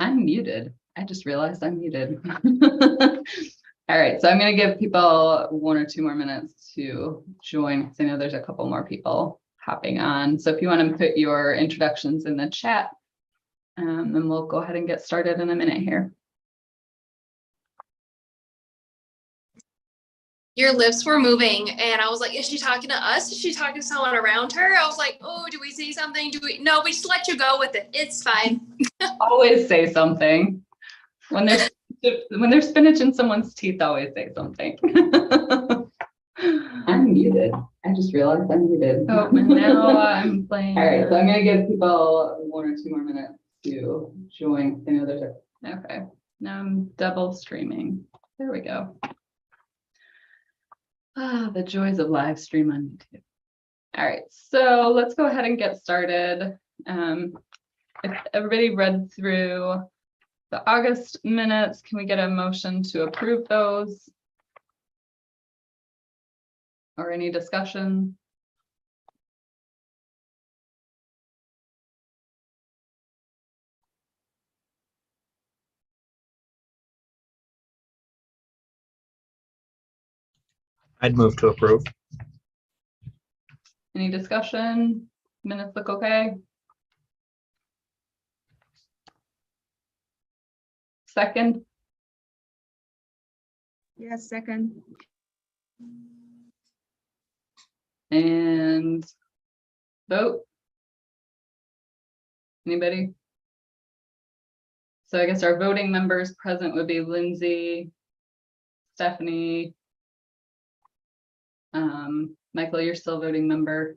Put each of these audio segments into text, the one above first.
I'm muted. I just realized I'm muted. All right, so I'm going to give people 1 or 2 more minutes to join, because I know there's a couple more people hopping on. So if you want to put your introductions in the chat, then we'll go ahead and get started in a minute here. Your lips were moving, and I was like, is she talking to us? Is she talking to someone around her? I was like, oh, do we say something? No, we just let you go with it. It's fine. Always say something. When there's spinach in someone's teeth, always say something. I'm muted. I just realized I'm muted. Oh, and now I'm playing. All right, so I'm going to give people 1 or 2 more minutes to join. I know there's okay. Now I'm double streaming. There we go. The joys of live stream on YouTube. All right, so let's go ahead and get started. If everybody read through the August minutes, can we get a motion to approve those? Or any discussion? I'd move to approve. Any discussion? Minutes look okay? Second? Yes, second. And vote? Anybody? So I guess our voting members present would be Lindsay, Stephanie, Michael, you're still voting member.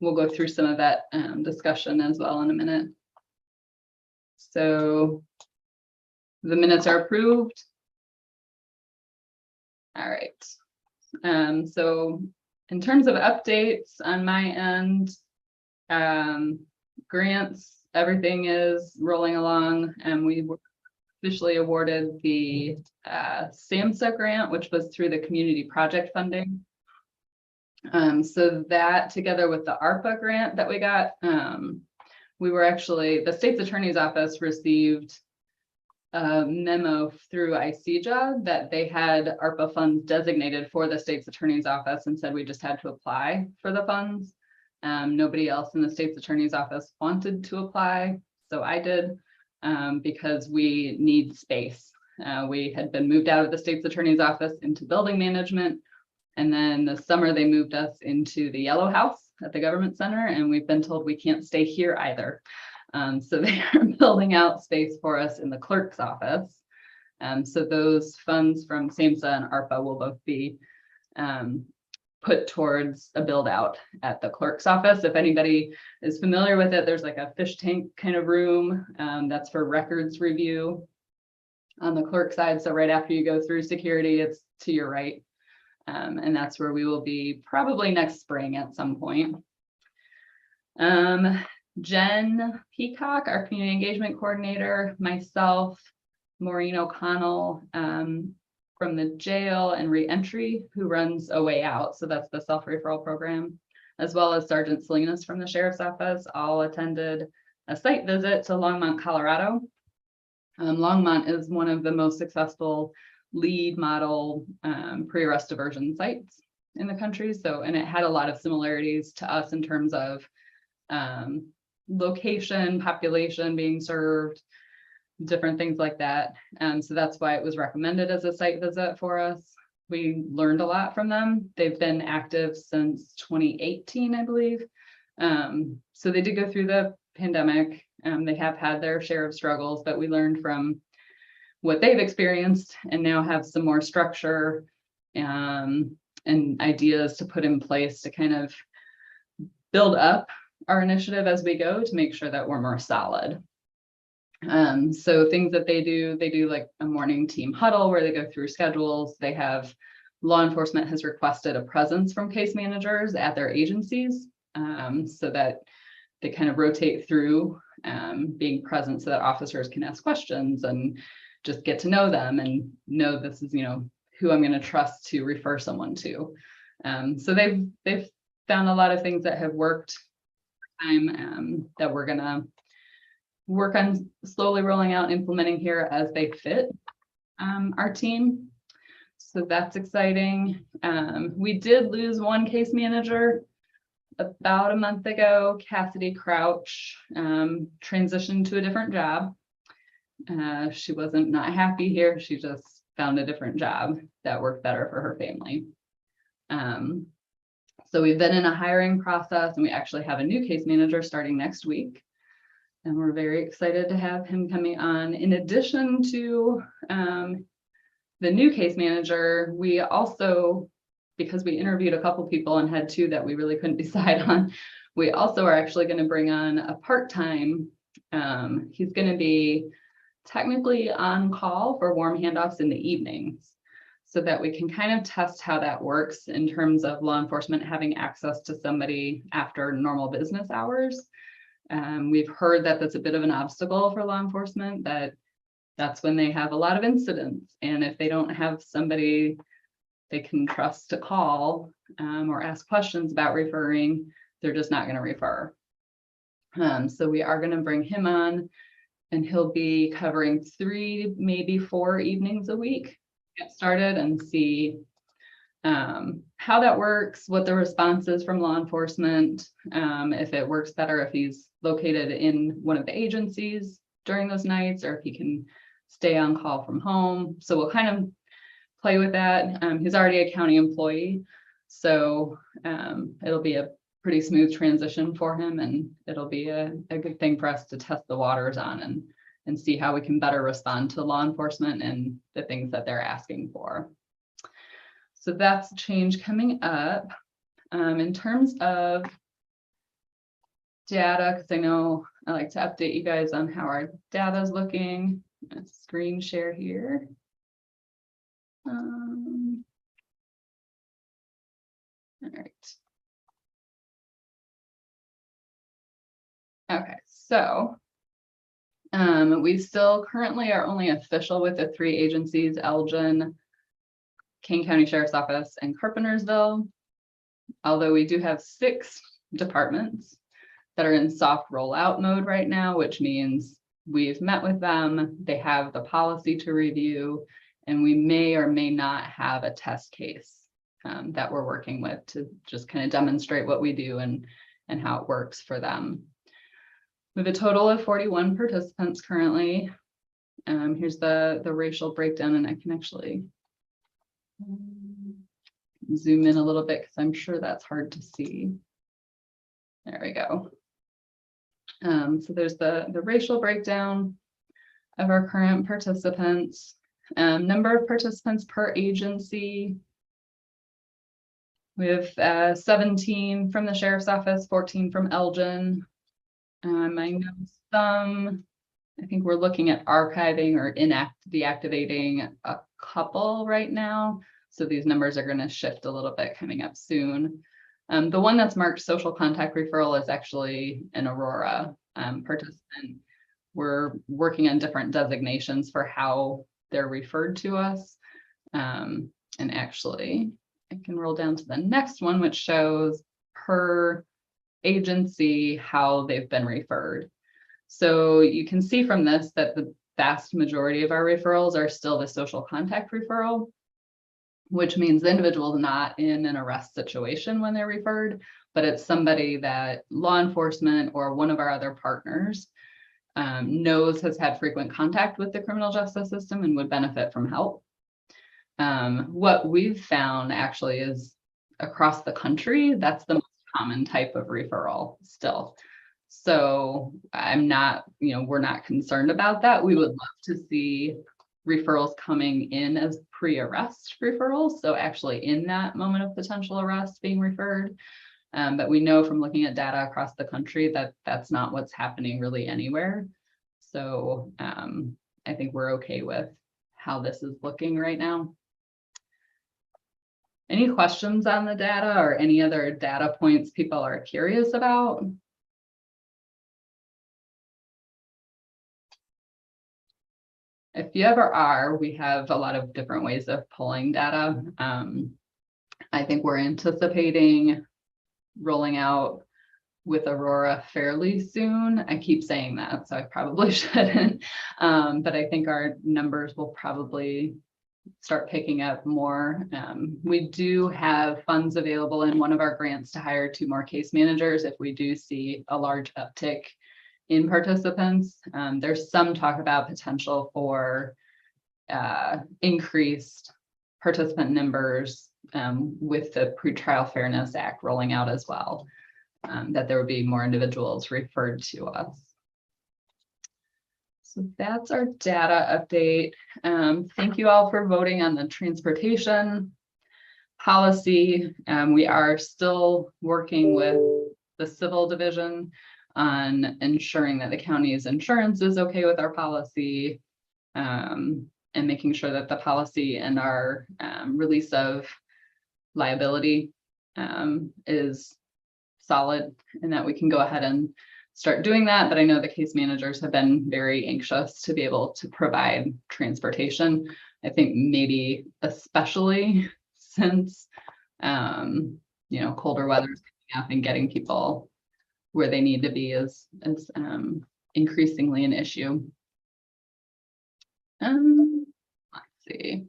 We'll go through some of that discussion as well in a minute. So the minutes are approved. All right. So in terms of updates on my end, grants, everything is rolling along, and we were officially awarded the SAMHSA grant, which was through the community project funding. So that together with the ARPA grant that we got, we were actually, the state's attorney's office received a memo through ICEJA that they had ARPA funds designated for the state's attorney's office and said we just had to apply for the funds. Nobody else in the state's attorney's office wanted to apply, so I did, because we need space. We had been moved out of the state's attorney's office into building management. And then this summer they moved us into the Yellow House at the government center, and we've been told we can't stay here either. So they are building out space for us in the clerk's office. So those funds from SAMHSA and ARPA will both be put towards a build out at the clerk's office. If anybody is familiar with it, there's like a fish tank kind of room that's for records review on the clerk side. So right after you go through security, it's to your right. And that's where we will be probably next spring at some point. Jen Peacock, our community engagement coordinator, myself, Maureen O'Connell from the jail and reentry, who runs A Way Out. So that's the self-referral program, as well as Sergeant Salinas from the sheriff's office, all attended a site visit to Longmont, Colorado. Longmont is one of the most successful lead model pre-arrest diversion sites in the country. So, and it had a lot of similarities to us in terms of location, population being served, different things like that. So that's why it was recommended as a site visit for us. We learned a lot from them. They've been active since 2018, I believe. So they did go through the pandemic. They have had their share of struggles, but we learned from what they've experienced and now have some more structure and ideas to put in place to kind of build up our initiative as we go to make sure that we're more solid. So things that they do like a morning team huddle where they go through schedules. They have, law enforcement has requested a presence from case managers at their agencies so that they kind of rotate through being present so that officers can ask questions and just get to know them and know this is, who I'm going to trust to refer someone to. So they've found a lot of things that have worked that we're going to work on slowly rolling out, implementing here as they fit our team. So that's exciting. We did lose one case manager about a month ago. Cassidy Crouch transitioned to a different job. She wasn't not happy here. She just found a different job that worked better for her family. So we've been in a hiring process, and we actually have a new case manager starting next week. And we're very excited to have him coming on. In addition to the new case manager, we also, because we interviewed a couple people and had two that we really couldn't decide on, we also are actually going to bring on a part-time. He's going to be technically on call for warm handoffs in the evenings, so that we can kind of test how that works in terms of law enforcement having access to somebody after normal business hours. We've heard that that's a bit of an obstacle for law enforcement, that's when they have a lot of incidents. And if they don't have somebody they can trust to call or ask questions about referring, they're just not going to refer. So we are going to bring him on, and he'll be covering 3, maybe 4 evenings a week. Get started and see how that works, what the response is from law enforcement, if it works better if he's located in one of the agencies during those nights, or if he can stay on call from home. So we'll kind of play with that. He's already a county employee, so it'll be a pretty smooth transition for him, and it'll be a good thing for us to test the waters on and see how we can better respond to law enforcement and the things that they're asking for. So that's a change coming up. In terms of data, because I know I like to update you guys on how our data is looking. Screen share here. All right. Okay, so we still currently are only official with the 3 agencies: Elgin, Kane County Sheriff's Office, and Carpentersville. Although we do have 6 departments that are in soft rollout mode right now, which means we've met with them, they have the policy to review, and we may or may not have a test case that we're working with to just kind of demonstrate what we do and how it works for them. We have a total of 41 participants currently. Here's the racial breakdown, and I can actually zoom in a little bit because I'm sure that's hard to see. There we go. So there's the racial breakdown of our current participants. Number of participants per agency. We have 17 from the Sheriff's Office, 14 from Elgin. I know I think we're looking at archiving or deactivating a couple right now. So these numbers are going to shift a little bit coming up soon. The one that's marked social contact referral is actually an Aurora participant. We're working on different designations for how they're referred to us. And actually, I can roll down to the next one, which shows per agency how they've been referred. So you can see from this that the vast majority of our referrals are still the social contact referral, which means the individual is not in an arrest situation when they're referred, but it's somebody that law enforcement or one of our other partners knows has had frequent contact with the criminal justice system and would benefit from help. What we've found actually is across the country, that's the most common type of referral still. So I'm not, we're not concerned about that. We would love to see referrals coming in as pre-arrest referrals. So actually in that moment of potential arrest being referred. But we know from looking at data across the country that that's not what's happening really anywhere. So I think we're okay with how this is looking right now. Any questions on the data or any other data points people are curious about? If you ever are, we have a lot of different ways of pulling data. I think we're anticipating rolling out with Aurora fairly soon. I keep saying that, so I probably shouldn't. But I think our numbers will probably start picking up more. We do have funds available in one of our grants to hire 2 more case managers if we do see a large uptick in participants. There's some talk about potential for increased participant numbers with the Pretrial Fairness Act rolling out as well, that there would be more individuals referred to us. So that's our data update. Thank you all for voting on the transportation policy. We are still working with the civil division on ensuring that the county's insurance is okay with our policy, and making sure that the policy and our release of liability is solid, and that we can go ahead and start doing that. But I know the case managers have been very anxious to be able to provide transportation. I think maybe especially since colder weather is coming up, and getting people where they need to be is increasingly an issue. Let's see.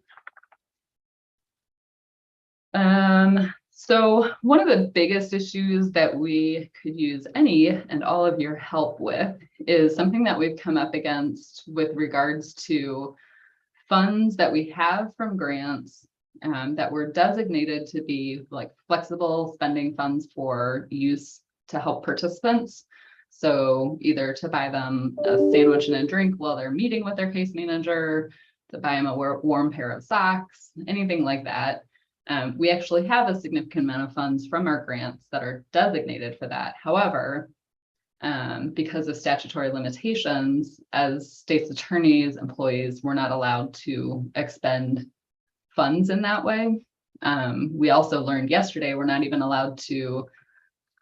So one of the biggest issues that we could use any and all of your help with is something that we've come up against with regards to funds that we have from grants that were designated to be like flexible spending funds for use to help participants. So either to buy them a sandwich and a drink while they're meeting with their case manager, to buy them a warm pair of socks, anything like that. We actually have a significant amount of funds from our grants that are designated for that. However, because of statutory limitations, as state's attorneys, employees were not allowed to expend funds in that way. We also learned yesterday we're not even allowed to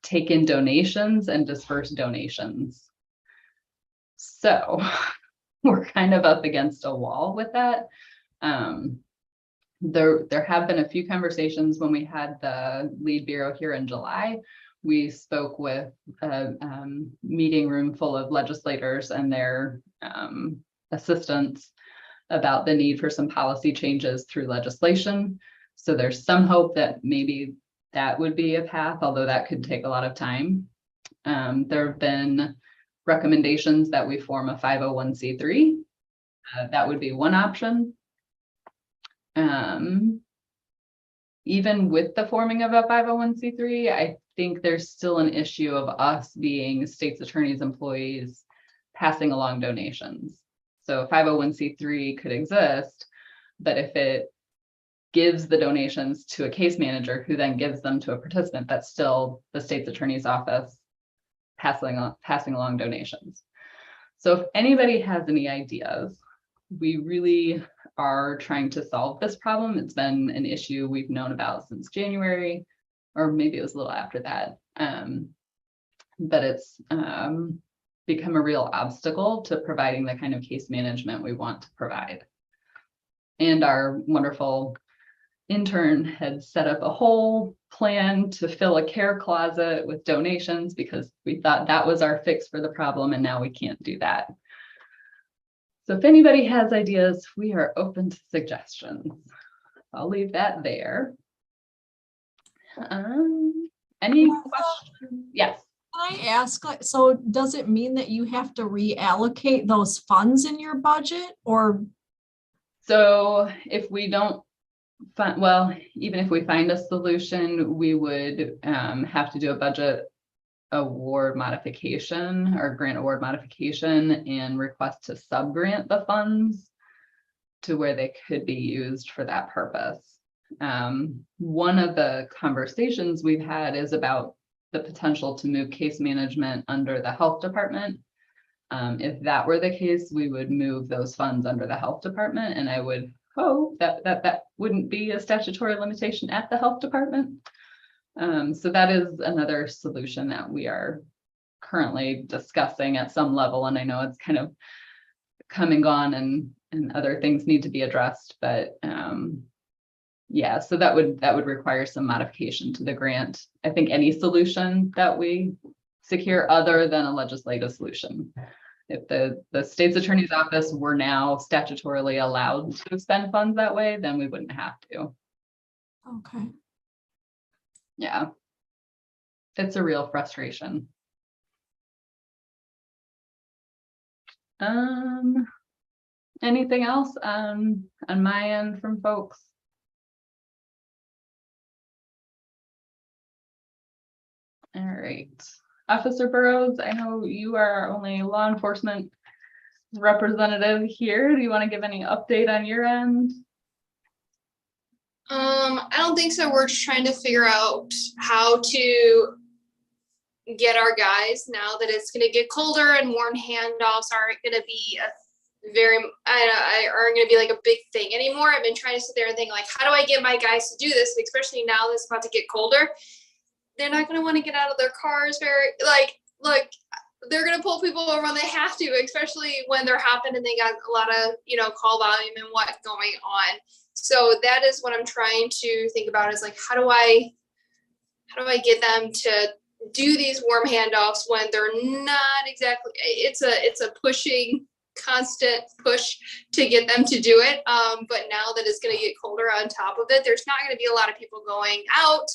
take in donations and disperse donations. So we're kind of up against a wall with that. There have been a few conversations when we had the lead bureau here in July. We spoke with a meeting room full of legislators and their assistants about the need for some policy changes through legislation. So there's some hope that maybe that would be a path, although that could take a lot of time. There have been recommendations that we form a 501c3. That would be one option. Even with the forming of a 501c3, I think there's still an issue of us being state's attorneys' employees passing along donations. So 501c3 could exist, but if it gives the donations to a case manager who then gives them to a participant, that's still the state's attorney's office passing along donations. So if anybody has any ideas, we really are trying to solve this problem. It's been an issue we've known about since January, or maybe it was a little after that. But it's become a real obstacle to providing the kind of case management we want to provide. And our wonderful intern had set up a whole plan to fill a care closet with donations because we thought that was our fix for the problem, and now we can't do that. So if anybody has ideas, we are open to suggestions. I'll leave that there. Any questions? Yes. Can I ask, so does it mean that you have to reallocate those funds in your budget, or? So if we don't find, well, even if we find a solution, we would have to do a budget award modification or grant award modification and request to subgrant the funds to where they could be used for that purpose. One of the conversations we've had is about the potential to move case management under the health department. If that were the case, we would move those funds under the health department, and I would hope that wouldn't be a statutory limitation at the health department. So that is another solution that we are currently discussing at some level, and I know it's kind of come and gone, and other things need to be addressed, but yeah, so that would require some modification to the grant. I think any solution that we secure other than a legislative solution. If the state's attorney's office were now statutorily allowed to expend funds that way, then we wouldn't have to. Okay. Yeah. It's a real frustration. Anything else on my end from folks? All right. Officer Burrows, I know you are our only law enforcement representative here. Do you want to give any update on your end? I don't think so. We're just trying to figure out how to get our guys now that it's going to get colder and warm handoffs aren't going to be aren't going to be like a big thing anymore. I've been trying to sit there and think like, how do I get my guys to do this? Especially now that it's about to get colder. They're not going to want to get out of their cars they're going to pull people over when they have to, especially when they're hopping and they got a lot of, call volume and what's going on. So that is what I'm trying to think about is like, how do I get them to do these warm handoffs when they're not exactly, it's a pushing, constant push to get them to do it. But now that it's going to get colder on top of it, there's not going to be a lot of people going out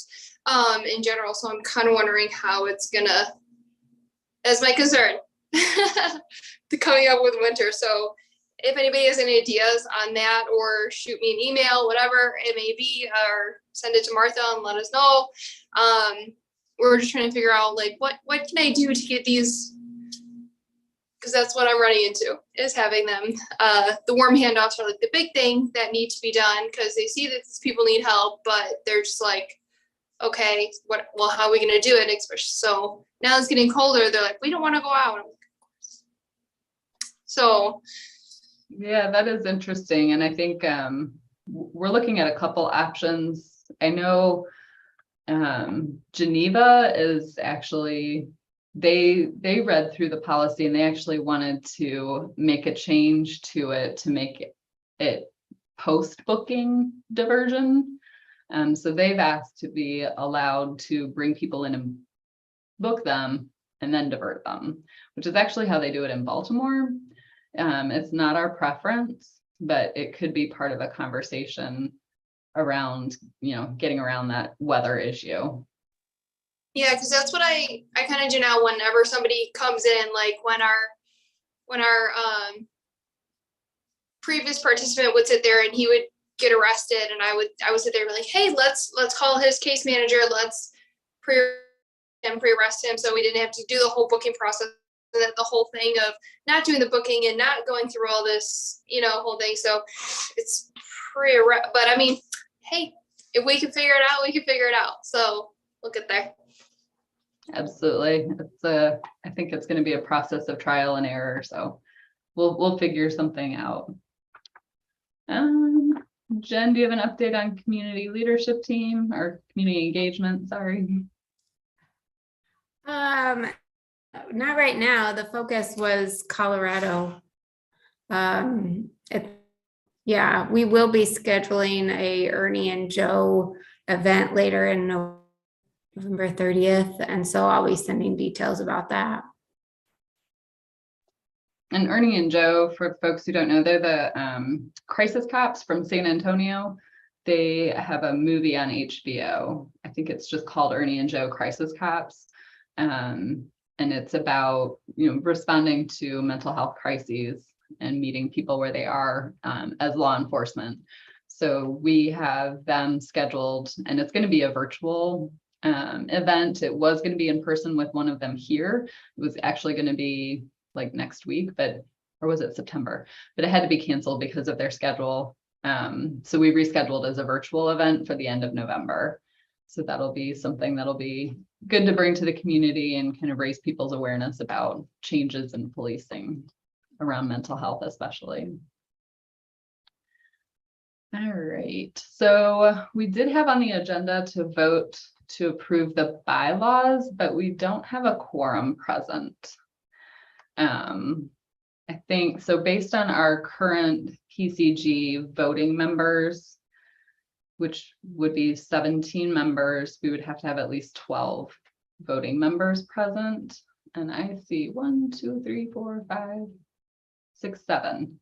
in general. So I'm kind of wondering how it's going to, that's my concern, the coming up with winter. So if anybody has any ideas on that, or shoot me an email, whatever it may be, or send it to Martha and let us know. We're just trying to figure out like, what can I do to get these? Because that's what I'm running into, is having them. The warm handoffs are like the big thing that need to be done because they see that these people need help, but they're just like, okay, how are we going to do it? Especially so now it's getting colder. They're like, we don't want to go out. So. Yeah, that is interesting. And I think we're looking at a couple options. I know Geneva is actually, they read through the policy and they actually wanted to make a change to it to make it post-booking diversion. So they've asked to be allowed to bring people in and book them and then divert them, which is actually how they do it in Baltimore. It's not our preference, but it could be part of a conversation around, getting around that weather issue. Yeah, because that's what I kind of do now whenever somebody comes in, like when our previous participant would sit there and he would get arrested and I would sit there and be like, hey, let's call his case manager, let's pre-arrest him so we didn't have to do the whole booking process. That the whole thing of not doing the booking and not going through all this, whole thing. So it's but I mean, hey, if we can figure it out, we can figure it out. So we'll get there. Absolutely. I think it's going to be a process of trial and error. So we'll figure something out. Jen, do you have an update on community leadership team or community engagement? Sorry. Not right now. The focus was Colorado. Yeah, we will be scheduling a Ernie and Joe event later in November 30th. And so I'll be sending details about that. And Ernie and Joe, for folks who don't know, they're the crisis cops from San Antonio. They have a movie on HBO. I think it's just called Ernie and Joe Crisis Cops. And it's about, responding to mental health crises and meeting people where they are as law enforcement. So we have them scheduled, and it's going to be a virtual event. It was going to be in person with one of them here. It was actually going to be like next week, or was it September? But it had to be canceled because of their schedule. So we rescheduled as a virtual event for the end of November. So that'll be something that'll be good to bring to the community and kind of raise people's awareness about changes in policing around mental health, especially. All right, so we did have on the agenda to vote to approve the bylaws, but we don't have a quorum present. I think so based on our current PCG voting members, which would be 17 members, we would have to have at least 12 voting members present. And I see 1, 2, 3, 4, 5, 6, 7.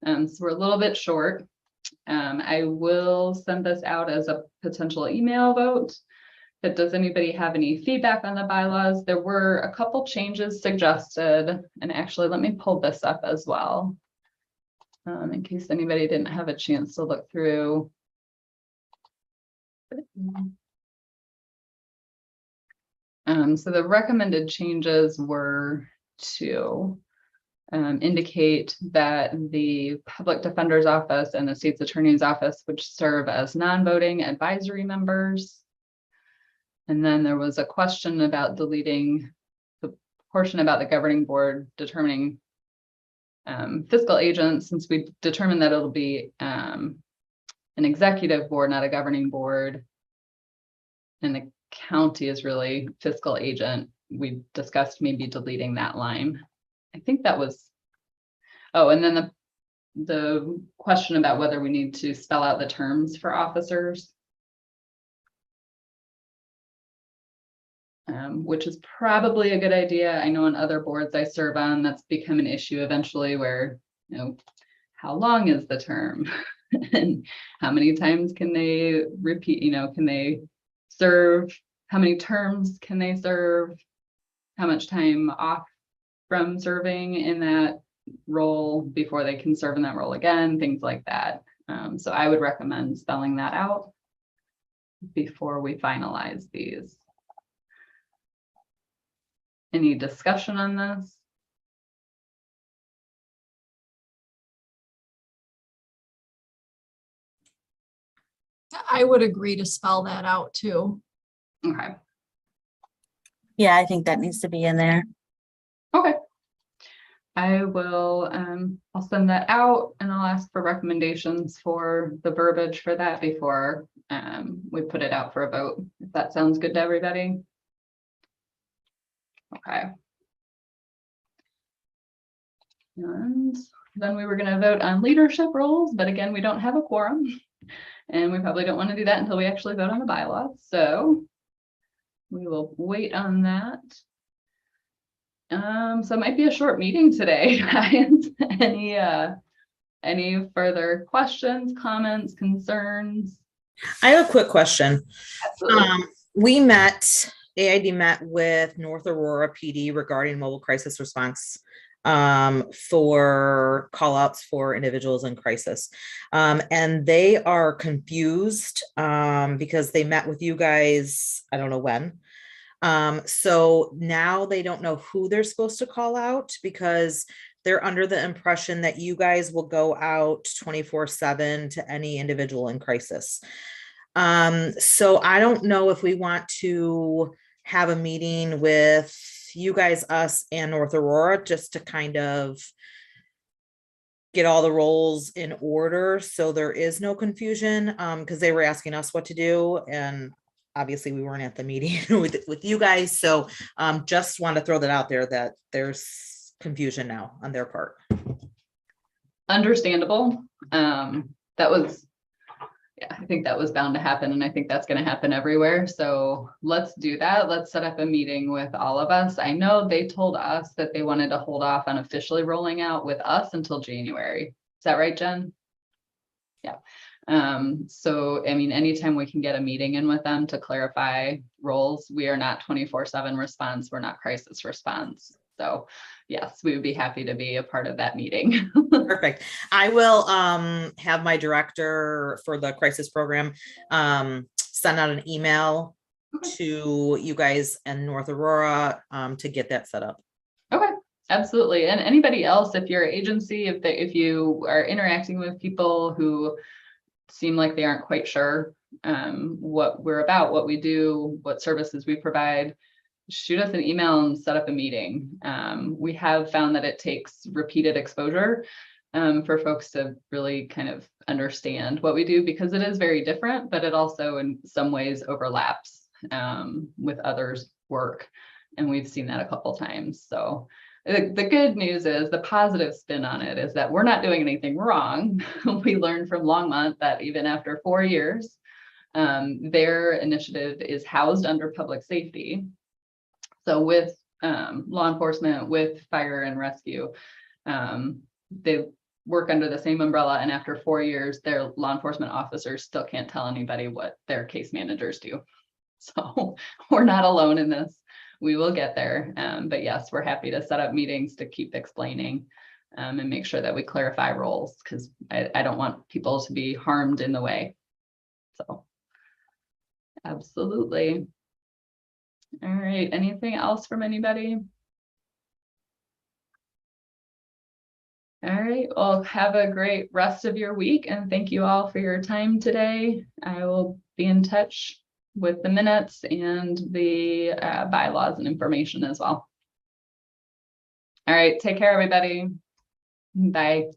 So we're a little bit short. I will send this out as a potential email vote. But does anybody have any feedback on the bylaws? There were a couple changes suggested, and actually let me pull this up as well. In case anybody didn't have a chance to look through. So the recommended changes were to indicate that the Public Defender's Office and the State's Attorney's Office would serve as non-voting advisory members. And then there was a question about deleting the portion about the governing board determining fiscal agents, since we determined that it'll be an executive board, not a governing board. And the county is really fiscal agent. We discussed maybe deleting that line. I think that was, oh, and then the question about whether we need to spell out the terms for officers. Which is probably a good idea. I know on other boards I serve on, that's become an issue eventually where, you know, how long is the term? And how many times can they repeat, you know, can they serve? How many terms can they serve? How much time off from serving in that role before they can serve in that role again? Things like that. So I would recommend spelling that out before we finalize these. Any discussion on this? I would agree to spell that out too. Okay. Yeah, I think that needs to be in there. Okay. I will, I'll send that out and I'll ask for recommendations for the verbiage for that before we put it out for a vote, if that sounds good to everybody. Okay. And then we were going to vote on leadership roles, but again, we don't have a quorum and we probably don't want to do that until we actually vote on the bylaws. So we will wait on that. So it might be a short meeting today, guys. Any further questions, comments, concerns? I have a quick question. Absolutely. AID met with North Aurora PD regarding mobile crisis response for call outs for individuals in crisis. And they are confused because they met with you guys, I don't know when. So now they don't know who they're supposed to call out because they're under the impression that you guys will go out 24/7 to any individual in crisis. So I don't know if we want to have a meeting with you guys, us, and North Aurora just to kind of get all the roles in order so there is no confusion, because they were asking us what to do and obviously we weren't at the meeting with you guys. So just want to throw that out there that there's confusion now on their part. Understandable. I think that was bound to happen, and I think that's going to happen everywhere. So let's do that. Let's set up a meeting with all of us. I know they told us that they wanted to hold off on officially rolling out with us until January. Is that right, Jen? Yeah. So, I mean, anytime we can get a meeting in with them to clarify roles, we are not 24/7 response. We're not crisis response. So yes, we would be happy to be a part of that meeting. Perfect. I will have my director for the crisis program send out an email to you guys and North Aurora to get that set up. Okay, absolutely. And anybody else, if you're an agency, if you are interacting with people who seem like they aren't quite sure what we're about, what we do, what services we provide, shoot us an email and set up a meeting. We have found that it takes repeated exposure for folks to really kind of understand what we do, because it is very different, but it also in some ways overlaps with others' work. And we've seen that a couple times. So the good news is, the positive spin on it is that we're not doing anything wrong. We learned from Longmont that even after 4 years, their initiative is housed under public safety. So with law enforcement, with fire and rescue, they work under the same umbrella, and after 4 years, their law enforcement officers still can't tell anybody what their case managers do. So we're not alone in this. We will get there. But yes, we're happy to set up meetings to keep explaining and make sure that we clarify roles, because I don't want people to be harmed in the way. So absolutely. All right, anything else from anybody? All right, well, have a great rest of your week, and thank you all for your time today. I will be in touch with the minutes and the bylaws and information as well. All right, take care, everybody. Bye.